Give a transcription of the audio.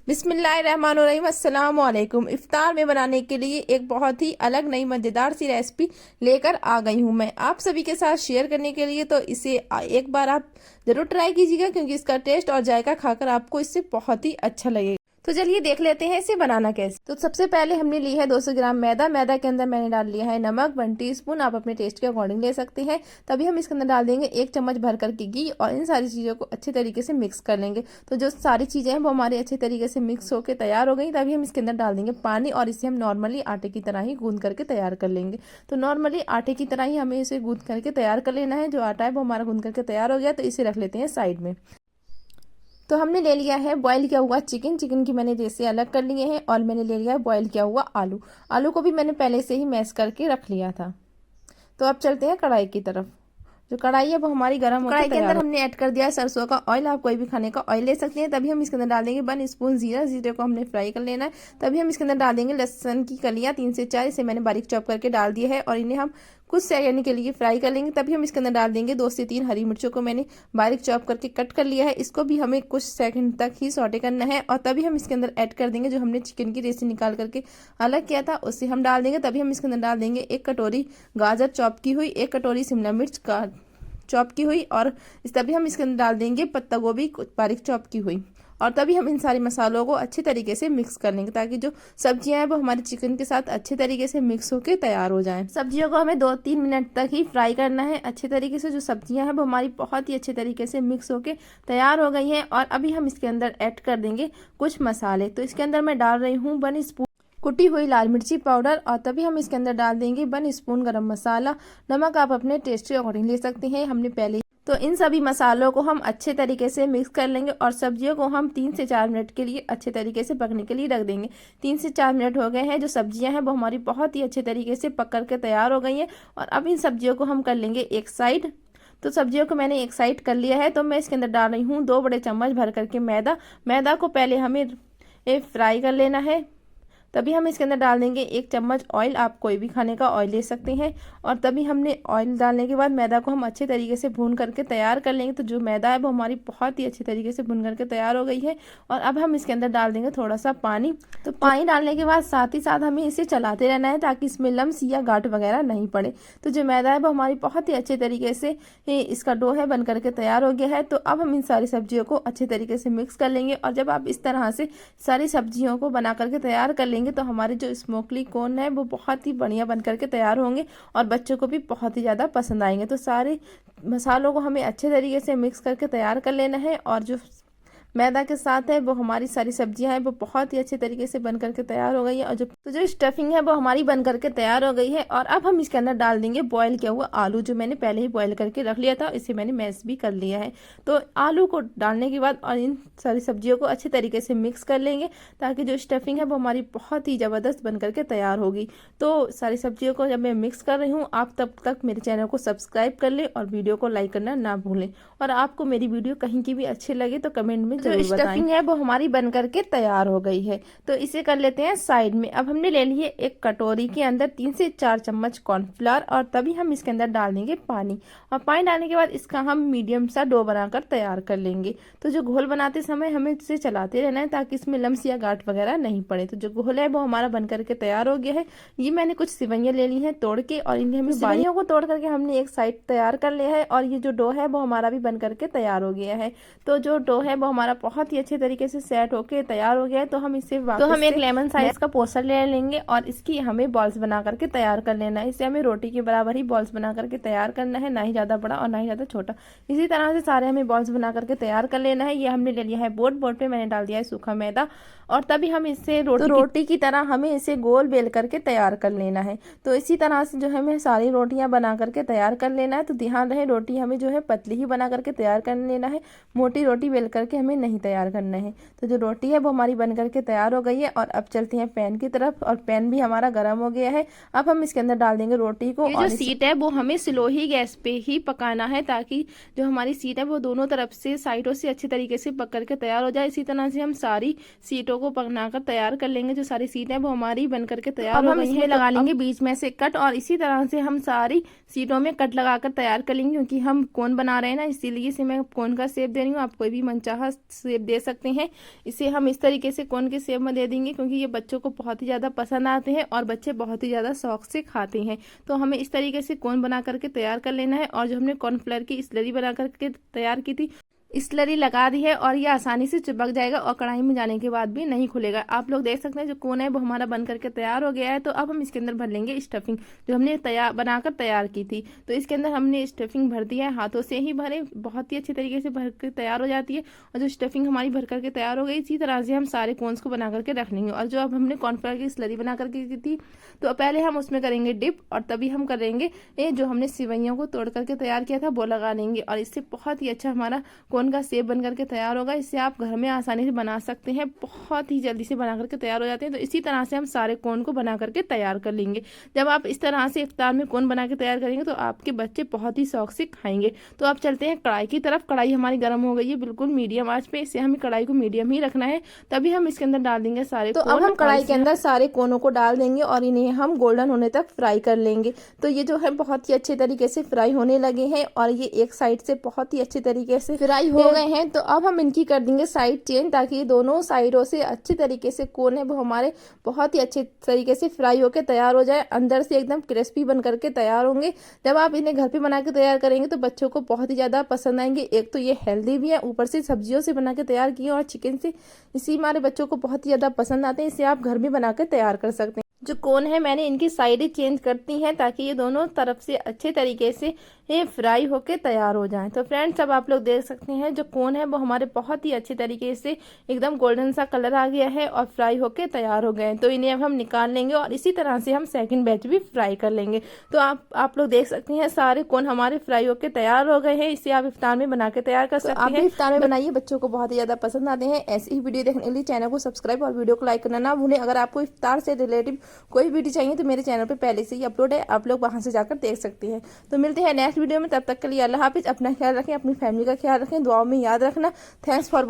बिस्मिल्लाहिर्रहमानुर्रहीम अस्सलाम वालेकुम। इफ्तार में बनाने के लिए एक बहुत ही अलग नई मज़ेदार सी रेसिपी लेकर आ गई हूँ मैं आप सभी के साथ शेयर करने के लिए। तो इसे एक बार आप ज़रूर ट्राई कीजिएगा क्योंकि इसका टेस्ट और जायका खाकर आपको इससे बहुत ही अच्छा लगेगा। तो चलिए देख लेते हैं इसे बनाना कैसे। तो सबसे पहले हमने ली है 200 ग्राम मैदा। मैदा के अंदर मैंने डाल लिया है नमक 1 टीस्पून, आप अपने टेस्ट के अकॉर्डिंग ले सकते हैं। तभी हम इसके अंदर डाल देंगे 1 चम्मच भर कर के घी और इन सारी चीज़ों को अच्छे तरीके से मिक्स कर लेंगे। तो जो सारी चीज़ें हैं वो हमारे अच्छे तरीके से मिक्स होकर तैयार हो गई। तभी हम इसके अंदर डाल देंगे पानी और इसे हम नॉर्मली आटे की तरह ही गूंद करके तैयार कर लेंगे। तो नॉर्मली आटे की तरह ही हमें इसे गूंद करके तैयार कर लेना है। जो आटा है वो हमारा गूंद करके तैयार हो गया, तो इसे रख लेते हैं साइड में। तो हमने ले लिया है बॉईल किया हुआ चिकन। चिकन की मैंने जैसे अलग कर लिए हैं और मैंने ले लिया है बॉईल किया हुआ आलू। आलू को भी मैंने पहले से ही मैश करके रख लिया था। तो अब चलते हैं कढ़ाई की तरफ। जो कढ़ाई है वो हमारी गर्म होकर कढ़ाई के अंदर हमने ऐड कर दिया है सरसों का ऑयल। आप कोई भी खाने का ऑयल ले सकते हैं। तभी हम इसके अंदर डाल देंगे 1 स्पून जीरा। जीरे को हमने फ्राई कर लेना है। तभी हम इसके अंदर डाल देंगे लहसुन की कलियां 3 से 4। इसे मैंने बारीक चॉप करके डाल दिया है और इन्हें हम कुछ सेकंड के लिए फ्राई कर लेंगे। तभी हम इसके अंदर डाल देंगे 2 से 3 हरी मिर्चों को मैंने बारीक चॉप करके कट कर लिया है। इसको भी हमें कुछ सेकंड तक ही सौटे करना है और तभी हम इसके अंदर ऐड कर देंगे जो हमने चिकन की रेसी निकाल करके अलग किया था, उसे हम डाल देंगे। तभी हम इसके अंदर डाल देंगे 1 कटोरी गाजर चॉप की हुई, 1 कटोरी शिमला मिर्च का चॉप की हुई और तभी हम इसके अंदर डाल देंगे पत्ता गोभी बारीक चॉप की हुई। और तभी हम इन सारे मसालों को अच्छे तरीके से मिक्स कर लेंगे ताकि जो सब्जियां हैं वो हमारे चिकन के साथ अच्छे तरीके से मिक्स होकर तैयार हो जाएं। सब्जियों को हमें 2-3 मिनट तक ही फ्राई करना है अच्छे तरीके से। जो सब्जियां हैं वो हमारी बहुत ही अच्छे तरीके से मिक्स होकर तैयार हो गई हैं। और अभी हम इसके अंदर ऐड कर देंगे कुछ मसाले। तो इसके अंदर मैं डाल रही हूँ 1 स्पून कुटी हुई लाल मिर्ची पाउडर और तभी हम इसके अंदर डाल देंगे 1 स्पून गरम मसाला। नमक आप अपने टेस्ट के अकॉर्डिंग ले सकते हैं, हमने पहले। तो इन सभी मसालों को हम अच्छे तरीके से मिक्स कर लेंगे और सब्जियों को हम 3 से 4 मिनट के लिए अच्छे तरीके से पकने के लिए रख देंगे। 3 से 4 मिनट हो गए हैं। जो सब्जियां हैं वो हमारी बहुत ही अच्छे तरीके से पक करके तैयार हो गई हैं। और अब इन सब्जियों को हम कर लेंगे एक साइड। तो सब्जियों को मैंने एक साइड कर लिया है। तो मैं इसके अंदर डाल रही हूँ 2 बड़े चम्मच भर करके मैदा। मैदा को पहले हमें फ्राई कर लेना है। तभी हम इसके अंदर डाल देंगे 1 चम्मच ऑयल। आप कोई भी खाने का ऑयल ले सकते हैं। और तभी हमने ऑयल डालने के बाद मैदा को हम अच्छे तरीके से भून करके तैयार कर लेंगे। तो जो मैदा है वो हमारी बहुत ही अच्छे तरीके से भून करके तैयार हो गई है। और अब हम इसके अंदर डाल देंगे थोड़ा सा पानी। तो पानी डालने के बाद साथ ही साथ हमें इसे चलाते रहना है ताकि इसमें लम्स या गांठ वगैरह नहीं पड़े। तो जो मैदा है वो हमारी बहुत ही अच्छे तरीके से इसका डो है बन करके तैयार हो गया है। तो अब हम इन सारी सब्जियों को अच्छे तरीके से मिक्स कर लेंगे। और जब आप इस तरह से सारी सब्जियों को बना करके तैयार कर लेंगे तो हमारे जो स्मोकली कॉर्न है वो बहुत ही बढ़िया बन करके तैयार होंगे और बच्चों को भी बहुत ही ज़्यादा पसंद आएंगे। तो सारे मसालों को हमें अच्छे तरीके से मिक्स करके तैयार कर लेना है। और जो मैदा के साथ है वो हमारी सारी सब्जियां हैं वो बहुत ही अच्छे तरीके से बन करके तैयार हो गई है। और जो स्टफिंग है वो हमारी बन करके तैयार हो गई है। और अब हम इसके अंदर डाल देंगे बॉईल किया हुआ आलू, जो मैंने पहले ही बॉईल करके रख लिया था। इसे मैंने मैश भी कर लिया है। तो आलू को डालने के बाद और इन सारी सब्जियों को अच्छे तरीके से मिक्स कर लेंगे ताकि जो स्टफिंग है वो हमारी बहुत ही ज़बरदस्त बन करके तैयार होगी। तो सारी सब्जियों को जब मैं मिक्स कर रही हूँ, आप तब तक मेरे चैनल को सब्सक्राइब कर लें और वीडियो को लाइक करना ना भूलें। और आपको मेरी वीडियो कहीं की भी अच्छी लगे तो कमेंट में जरूर बताएं। स्टफिंग है वो हमारी बन करके तैयार हो गई है। तो इसे कर लेते हैं साइड में। अब हमने ले लिए एक कटोरी के अंदर 3 से 4 चम्मच कॉर्नफ्लावर और तभी हम इसके अंदर डाल देंगे पानी। और पानी डालने के बाद इसका हम मीडियम सा डो बनाकर तैयार कर लेंगे। तो जो घोल बनाते समय हमें इसे चलाते रहना है ताकि इसमें लम्स या गांठ वगैरह नहीं पड़े। तो जो घोल है वो हमारा बन करके तैयार हो गया है। ये मैंने कुछ सिवैयां ले ली हैं तोड़ के और इन्हें हमें सिवैयों को तोड़ करके हमने एक साइड तैयार कर लिया है। और ये जो डो है वो हमारा भी बन करके तैयार हो गया है। तो जो डो है वो हमारा बहुत ही अच्छे तरीके से सेट होके तैयार हो गया है। तो हम इसे तो हम एक लेमन साइज का पोस्टर ले लेंगे और इसकी हमें बॉल्स बना करके तैयार कर लेना है। इसे हमें रोटी के बराबर ही बॉल्स बना करके तैयार करना है, ना ही ज्यादा बड़ा और ना ही ज्यादा छोटा। इसी तरह से सारे हमें बॉल्स बना करके तैयार कर लेना है। ये हमने ले लिया है बोर्ड पे मैंने डाल दिया है सूखा मैदा और तभी हम इसे रोटी की तरह हमें इसे गोल बेल करके तैयार कर लेना है। तो इसी तरह से जो हमें सारी रोटियां बना करके तैयार कर लेना है। तो ध्यान रहे रोटी हमें जो है पतली ही बना करके तैयार कर लेना है, मोटी रोटी बेल करके हमें नहीं तैयार करना है। तो जो रोटी है वो हमारी बन करके तैयार हो गई है। और अब चलते हैं पैन की तरफ और पैन भी हमारा गर्म हो गया है। अब हम इसके अंदर डाल देंगे रोटी को। और जो सीट है वो हमें स्लो ही गैस पे ही पकाना है ताकि जो हमारी सीट है वो दोनों तरफ से साइडों से अच्छे तरीके से पक करके तैयार हो जाए। इसी तरह से हम सारी सीटों को पकना कर तैयार कर लेंगे। जो सारी सीट है वो हमारी बन करके तैयार हो गई है। लगा लेंगे बीच में से कट और इसी तरह से हम सारी सीटों में कट लगाकर तैयार कर लेंगे। क्योंकि हम कोन बना रहे हैं ना, इसीलिए इसे मैं कोन का शेप दे रही हूँ। आप कोई भी मनचाहा शेप दे सकते हैं। इसे हम इस तरीके से कोन के शेप में दे देंगे क्योंकि ये बच्चों को बहुत ही ज़्यादा पसंद आते हैं और बच्चे बहुत ही ज़्यादा शौक से खाते हैं। तो हमें इस तरीके से कोन बना करके तैयार कर लेना है। और जो हमने कॉर्नफ्लावर की स्लरी बना करके तैयार की थी, स्लरी लगा दी है और ये आसानी से चिपक जाएगा और कढ़ाई में जाने के बाद भी नहीं खुलेगा। आप लोग देख सकते हैं जो कोन है वो हमारा बन करके तैयार हो गया है। तो अब हम इसके अंदर भर लेंगे स्टफिंग जो हमने बनाकर तैयार की थी। तो इसके अंदर हमने स्टफिंग भर दिया है, हाथों से ही भरे, बहुत ही अच्छी तरीके से भर कर तैयार हो जाती है। और जो स्टफिंग हमारी भर करके तैयार हो गई, इसी तरह से हम सारे कोन्स को बना करके रख लेंगे। और जो अब हमने कॉर्नफ्लावर की स्लरी बना करके की थी, तो पहले हम उसमें करेंगे डिप और तभी हम करेंगे जो हमने सिवैयों को तोड़ करके तैयार किया था वो लगा लेंगे। और इससे बहुत ही अच्छा हमारा कोन का शेप बन करके तैयार होगा। इससे आप घर में आसानी से बना सकते हैं, बहुत ही जल्दी से बना करके तैयार हो जाते हैं। तो इसी तरह से हम सारे कोन को बना करके तैयार कर लेंगे। जब आप इस तरह से इफ्तार में कोन बना के तैयार करेंगे तो आपके बच्चे बहुत ही शौक से खाएंगे। तो आप चलते हैं कढ़ाई की तरफ। कढ़ाई हमारी गर्म हो गई है बिल्कुल मीडियम आंच पे। इसे हमें कढ़ाई को मीडियम ही रखना है, तभी हम इसके अंदर डाल देंगे सारे कोन। अब हम कढ़ाई के अंदर सारे कोनों को डाल देंगे और इन्हें हम गोल्डन होने तक फ्राई कर लेंगे। तो ये जो है बहुत ही अच्छे तरीके से फ्राई होने लगे हैं और ये एक साइड से बहुत ही अच्छे तरीके से फ्राई हो गए हैं। तो अब हम इनकी कर देंगे साइड चेंज, ताकि दोनों साइडों से अच्छे तरीके से कोन है वो हमारे बहुत ही अच्छे तरीके से फ्राई होकर तैयार हो जाए, अंदर से एकदम क्रिस्पी बन करके तैयार होंगे। जब आप इन्हें घर पे बना के तैयार करेंगे तो बच्चों को बहुत ही ज़्यादा पसंद आएंगे। एक तो ये हेल्दी भी है, ऊपर से सब्जियों से बना के तैयार किए और चिकन से, इसी हमारे बच्चों को बहुत ही ज़्यादा पसंद आते हैं। इसे आप घर में बना के तैयार कर सकते हैं। जो कोन है मैंने इनकी साइडें चेंज करती हैं ताकि ये दोनों तरफ से अच्छे तरीके से ये फ्राई होके तैयार हो जाएं। तो फ्रेंड्स अब आप लोग देख सकते हैं जो कोन है वो हमारे बहुत ही अच्छे तरीके से एकदम गोल्डन सा कलर आ गया है और फ्राई होके तैयार हो गए। तो इन्हें अब हम निकाल लेंगे और इसी तरह से हम सेकंड बैच भी फ्राई कर लेंगे। तो आप लोग देख सकते हैं सारे कोन हमारे फ्राई होके तैयार हो गए हैं। इसे आप इफ्तार में बना के तैयार कर सकते हैं। इफ्तार में बनाइए, बच्चों को बहुत ही ज्यादा पसंद आते हैं। ऐसी ही वीडियो देखने के लिए चैनल को सब्सक्राइब और वीडियो को लाइक करना ना भूलें। अगर आपको इफ्तार से रिलेटिव कोई वीडियो चाहिए तो मेरे चैनल पे पहले से ही अपलोड है, आप लोग वहां से जाकर देख सकते हैं। तो मिलते हैं नेक्स्ट वीडियो में, तब तक के लिए अल्लाह हाफिज। अपना ख्याल रखें, अपनी फैमिली का ख्याल रखें, दुआओं में याद रखना। Thanks for